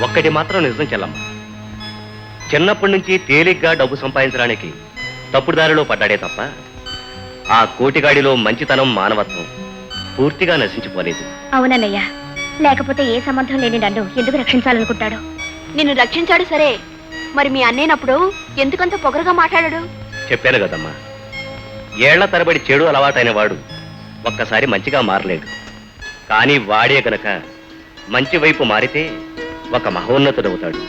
ఒక్కటి మాత్రం నిజం చెల్లమ్మ, చిన్నప్పటి నుంచి తేలిగ్గా డబ్బు సంపాదించడానికి తప్పుడు దారిలో పడ్డాడే తప్ప ఆ కోటిగాడిలో మంచితనం మానవత్వం పూర్తిగా నశించిపోలేదు. అవునన్నయ్య, లేకపోతే ఏ సంబంధం లేని నన్ను ఎందుకు రక్షించాలనుకుంటాడు? నిన్ను రక్షించాడు సరే, మరి మీ అన్నయ్యనప్పుడు ఎందుకంత పొగరుగా మాట్లాడాడు? చెప్పాను కదమ్మా, ఏళ్ల తరబడి చెడు అలవాటైన వాడు ఒక్కసారి మంచిగా మారలేడు. కానీ వాడే కనుక మంచి వైపు మారితే ఒక మహోన్నతుడవుతాడు,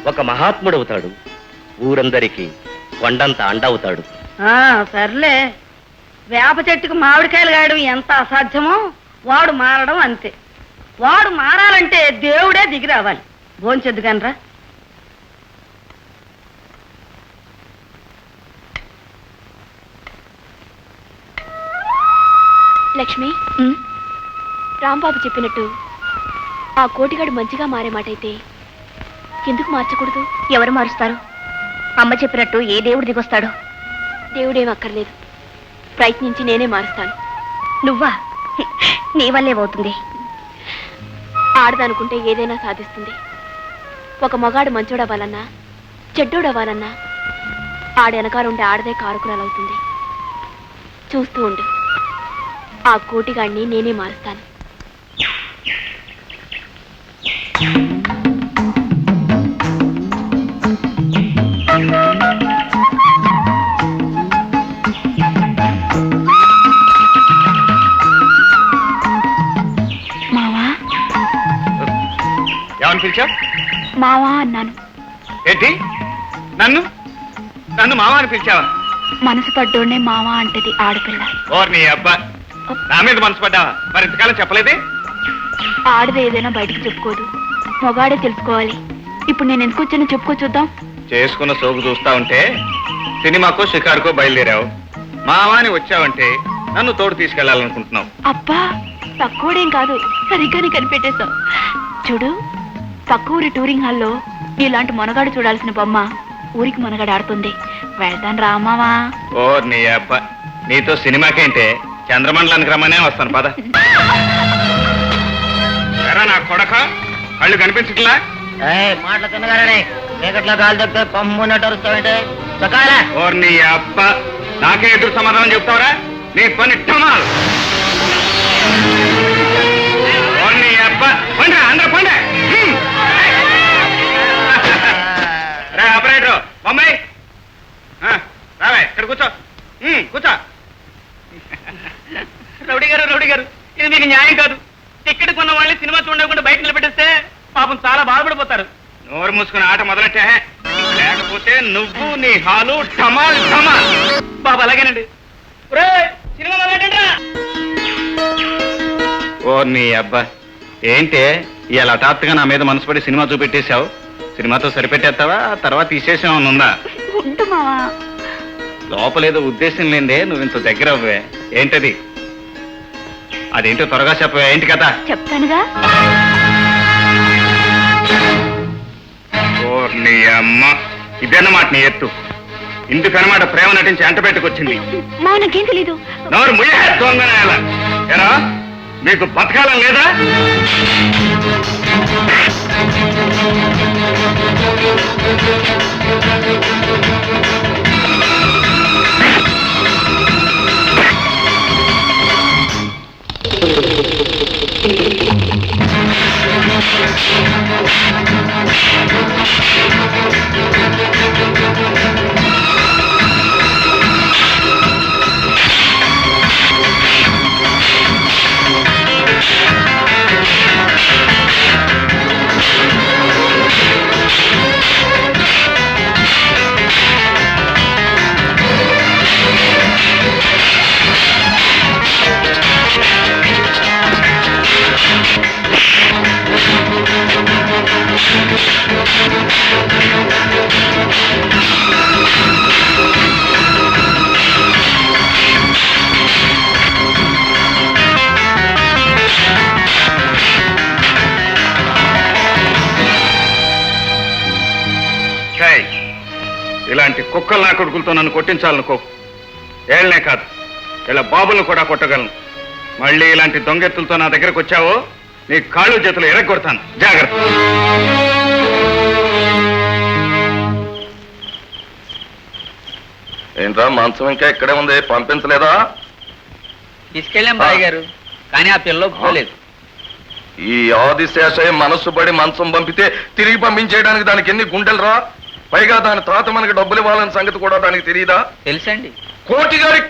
ఒక మహాత్ముడవుతాడు, ఊరందరికీ కొండంత అండవుతాడు. సర్లే, వేప చెట్టుకు మామిడికాయలు గాయడం ఎంత అసాధ్యమో వాడు మారడం అంతే. వాడు మారాలంటే దేవుడే దిగి రావాలి. భోంచెద్దు కానరా. లక్ష్మి, రాంబాబు చెప్పినట్టు ఆ కోటిగాడు మంచిగా మారే మాట అయితే ఎందుకు మార్చకూడదు? ఎవరు మారుస్తారు? అమ్మ చెప్పినట్టు ఏ దేవుడు దిగొస్తాడు? దేవుడేం అక్కర్లేదు, ప్రయత్నించి నేనే మారుస్తాను. నువ్వా? నీ వల్లేమవుతుంది? ఆడదనుకుంటే ఏదైనా సాధిస్తుంది. ఒక మగాడు మంచోడవ్వాలన్నా చెడ్డోడవ్వాలన్నా ఆడెనకారుండే ఆడదే కారుకురాలవుతుంది. చూస్తూ ఉండు, ఆ కోటిగాడిని నేనే మారుస్తాను. మావా, ఏమని పిలిచా? మావా అన్నాను. ఏంటి? నన్ను నన్ను మావా అని పిలిచావా? మనసు పడ్డోనే మావా అంటది ఆడపిల్ల. ఓర్ నీ అబ్బా, నా మీద మనసు పడ్డావా? మరి ఇంతకాలం చెప్పలేదే? ఆడది ఏదైనా బయటికి చెప్పుకోదు, మొగాడే తెలుసుకోవాలి. ఇప్పుడు నేను ఎందుకు వచ్చానో చెప్పుకో చూద్దాం. చేసుకున్న సోకు చూస్తా ఉంటే సినిమాకో షికారుకో బయలుదేరావు. మావాని వచ్చావంటే నన్ను తోడు తీసుకెళ్లాలనుకుంటున్నావు. అబ్బా, తక్కువడేం కాదు, సరిగ్గానే కనిపెట్టేశావు. చూడు, పక్క ఊరి టూరింగ్ హాల్లో ఇలాంటి మొనగాడు చూడాల్సిన బొమ్మ ఊరికి మొనగాడు ఆడుతుంది. వెళ్తాను రామావా. ఓ నీ అబ్బా, నీతో సినిమాకేంటే చంద్రమండలానికి రమ్మనే వస్తాను పద. ఎరా నా కొడక, కళ్ళు కనిపించట్లా? మాటలు తిన్నగానే చీకట్లో గాలి తప్పితే పమ్మున్నట్టు అరుస్తావంటే ఓర్ నీ అబ్బా, నాకే ఎదురు సమాధానం చెప్తావరా? నీ పని టమాల్. ఓర్ నీ అబ్బా, పండి అందరూ పండి. రా ఆపరేటరు, బొమ్మాయి రావే, ఇక్కడ కూర్చో. కూర్చో. రౌడీ గారు ఇది మీకు న్యాయం కాదు. టికెట్ కొన్న వాళ్ళని సినిమా చూడకుండా బయట నిలబెట్టేస్తే పాపం చాలా బాధపడిపోతారు. నోరు మూసుకుని ఆట మొదలెట్టా, లేకపోతే నువ్వు నీ హాలు టమాల్ టమాల్. బాబు అలాగేనండి. సినిమా మొదలెట్టండి. ఓ నీ అబ్బా, ఏంటే ఇలా హఠాత్తుగా నా మీద మనసు పడి సినిమా చూపెట్టేశావు? సినిమాతో సరిపెట్టేస్తావా? తర్వాత తీసేసామని ఉందా? ఉంటు మావా. లోపలేదో ఉద్దేశం లేదే నువ్వు ఇంత దగ్గర అవ్వే. ఏంటది? అదేంటో త్వరగా చెప్పవే, ఏంటి కదా? చెప్తానుగా. ఓ నీ అమ్మ, ఇదన్నమాట నీ ఎత్తు. ఇందుకన్నమాట ప్రేమ నటించి అంట పెట్టుకొచ్చింది. మా నాకేం తెలీదు. నోరు ముయ్య దొంగనేలా. ఎరా, మీకు బతకాలం లేదా? ఇలాంటి కుక్కలు నా కొడుకులతో నన్ను కొట్టించాలనుకో. ఏళ్ళనే కాదు, ఇలా బాబులను కూడా కొట్టగలను. మళ్ళీ ఇలాంటి దొంగెత్తులతో నా దగ్గరకు వచ్చావో నీ కాళ్ళు చేతులు ఎరగొడతాను. జాగ్రత్త. ఏంట్రా మంచం ఇంకా ఇక్కడే ఉంది, పంపించలేదా? తీసుకెళ్ళాం బాయ్ గారు, కానీ ఆ పిల్ల ఒప్పుకోలేదు. ఈ ఆదిశేషయ్య మనస్సు పడి మంచం పంపితే తిరిగి పంపించేయడానికి దానికి ఎన్ని గుండెలు రా? పైగా దాని తాత మనకి డబ్బులు ఇవ్వాలన్న సంగతి కూడా దానికి తెలియదా? తెలుసండి. కోటి గారి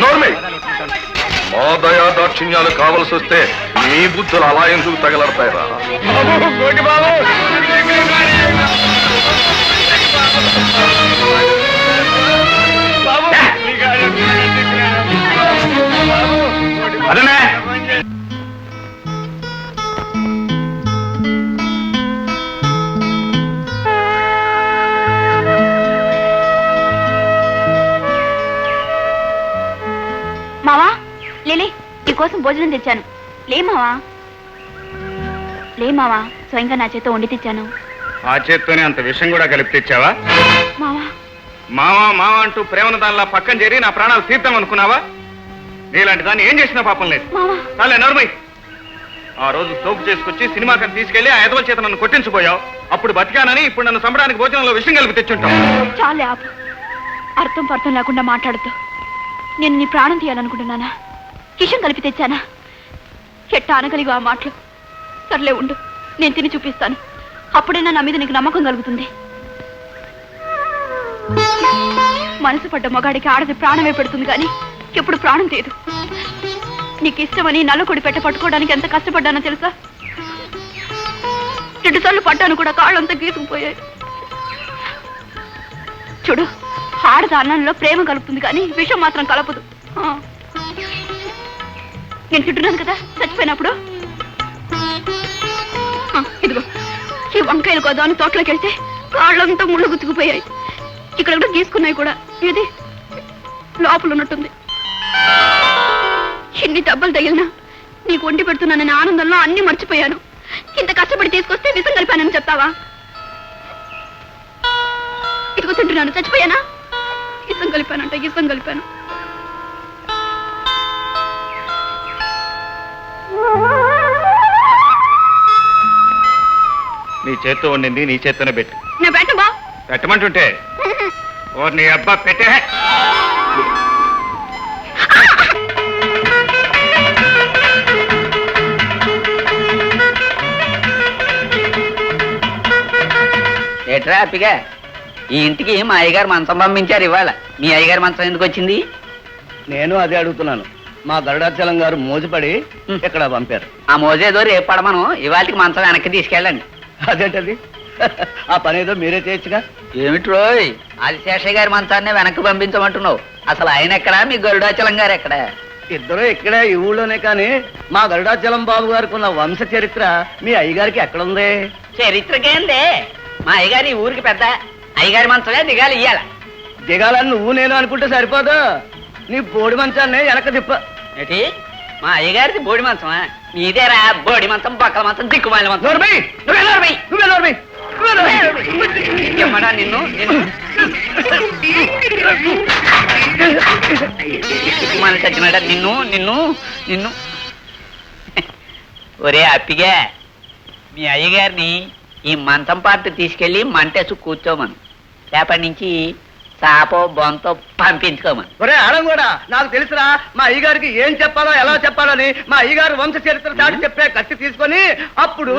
నోర్మే, మా దయా దాక్షిణ్యాలు కావలసి వస్తే నీ బుద్ధులు అలా ఎందుకు తగలడతాయిరా? అదనే మావా లేలే, నీకోసం భోజనం తెచ్చాను. లే మావా, లే మావా, స్వయంగా నా చేత వండి తెచ్చాను. ఆ చేత్తోనే అంత విషయం కూడా కలిపి తెచ్చావా? మావా మావా మావా అంటూ ప్రేమను దానిలా పక్కన చేరి నా ప్రాణాలు తీర్థం అనుకున్నావా? నీలాంటి దాన్ని ఏం చేసినా పాపం లేదు. మావా చాలే నోర్మై. ఆ రోజు సోపు చేసుకొచ్చి సినిమాకి తీసుకెళ్లి ఆ ఎదవల చేత నన్ను కొట్టించిపోయావు. అప్పుడు బతికానని ఇప్పుడు నన్ను చంపడానికి భోజనంలో విషయం కలిపి తెచ్చుంటావు. చాలే ఆపు, అర్థం పర్థం లేకుండా మాట్లాడుతూ. నేను నీ ప్రాణం తీయాలనుకుంటున్నానా? విషం కలిపి తెచ్చానా? ఎట్ట అనగలిగా ఆ మాటలు? సర్లే ఉండు, నేను తిని చూపిస్తాను. అప్పుడైనా నా మీద నీకు నమ్మకం కలుగుతుంది. మనసు పడ్డ మగాడికి ఆడది ప్రాణమే పెడుతుంది కానీ ఎప్పుడు ప్రాణం తీయదు. నీకు ఇష్టమని నల్లకొడి పెట్ట పట్టుకోవడానికి ఎంత కష్టపడ్డానో తెలుసా? 2 సార్లు పడ్డాను కూడా, కాళ్ళంతా గీసుకుపోయాయి. చూడు, ఆడద అన్నంలో ప్రేమ కలుపుతుంది కానీ విషం మాత్రం కలపదు. నేను తింటున్నాను కదా చచ్చిపోయినప్పుడు. ఇదిగో ఈ వంకాయలు కదా అని తోటలోకి వెళ్తే కాళ్ళంతా ముళ్ళు గుచ్చుకుపోయాయి. ఇక్కడ కూడా గీసుకున్నాయి కూడా. ఇది లోపల ఉన్నట్టుంది. ఎన్ని దెబ్బలు తగిలినా నీకు వండి పెడుతున్నానని ఆనందంలో అన్ని మర్చిపోయాను. ఇంత కష్టపడి తీసుకొస్తే విషం కలిపానని చెప్తావా? ఇదిగో తింటున్నాను, చచ్చిపోయానా? ఇసం కలిపానంట, ఇసం కలిపాను. నీ చేత్తో వండింది నీ చేత్తోనే పెట్టు. నా పెట్టబా పెట్టమంటుంటే ఓ నీ అబ్బా పెట్టే. ఏట్రా అప్పిగా, ఈ ఇంటికి మా అయ్యగారు మంచం పంపించారు ఇవాళ. మీ అయ్యగారు మంచం ఎందుకు వచ్చింది? నేను అదే అడుగుతున్నాను. మా గరుడాచలం గారు మోజుపడి ఇక్కడ పంపారు. ఆ మోజేదో రేపు పడమను, ఇవాళకి మంచం వెనక్కి తీసుకెళ్ళండి. అదేంటది? ఆ పని ఏదో మీరే చేయొచ్చుగా. ఏమిట్రోయ్, ఆదిశేషయ్య గారి మంచాన్ని వెనక్కి పంపించమంటున్నావు? అసలు ఆయన ఎక్కడా, మీ గరుడాచలం గారు ఎక్కడా? ఇద్దరు ఇక్కడే ఈ ఊళ్ళోనే, కానీ మా గరుడాచలం బాబు గారికి ఉన్న వంశ చరిత్ర మీ అయ్యగారికి ఎక్కడుంది? చరిత్రకేందే, మా అయ్యగారి ఈ ఊరికి పెద్ద. అయ్యగారి మంచమే దిగాలి ఇయ్యాల. దిగాలని నువ్వు నేను అనుకుంటే సరిపోదు. నీ బోడి మంచాన్ని వెనక తిప్ప. ఏంటి, మా అయ్యగారిది బోడి మంచమా? నీదేరా బోడి మంచం, బక్కల మంచం, దిక్కుమాల మంచం. నోర్మై! నువ్వే నోర్మై! నువ్వే నోర్మై! నువ్వే నోర్మై! ఏమ్మడా నిన్ను దిక్కుమాల చచ్చినాడా నిన్ను నిన్ను నిన్ను ఒరే అప్పిగా, మీ అయ్యగారిని ఈ మంచం పార్టీ తీసుకెళ్లి మంటేసు కూర్చోమను. రేపటి నుంచి సాపో బొంతో పంపించుకోమను. ఒరే ఆడం కూడా, నాకు తెలుసురా మా అయ్యగారికి ఏం చెప్పాలో ఎలా చెప్పాలని. మా అయ్యగారు వంశ చరిత్ర దాటి చెప్పే కత్తి తీసుకొని అప్పుడు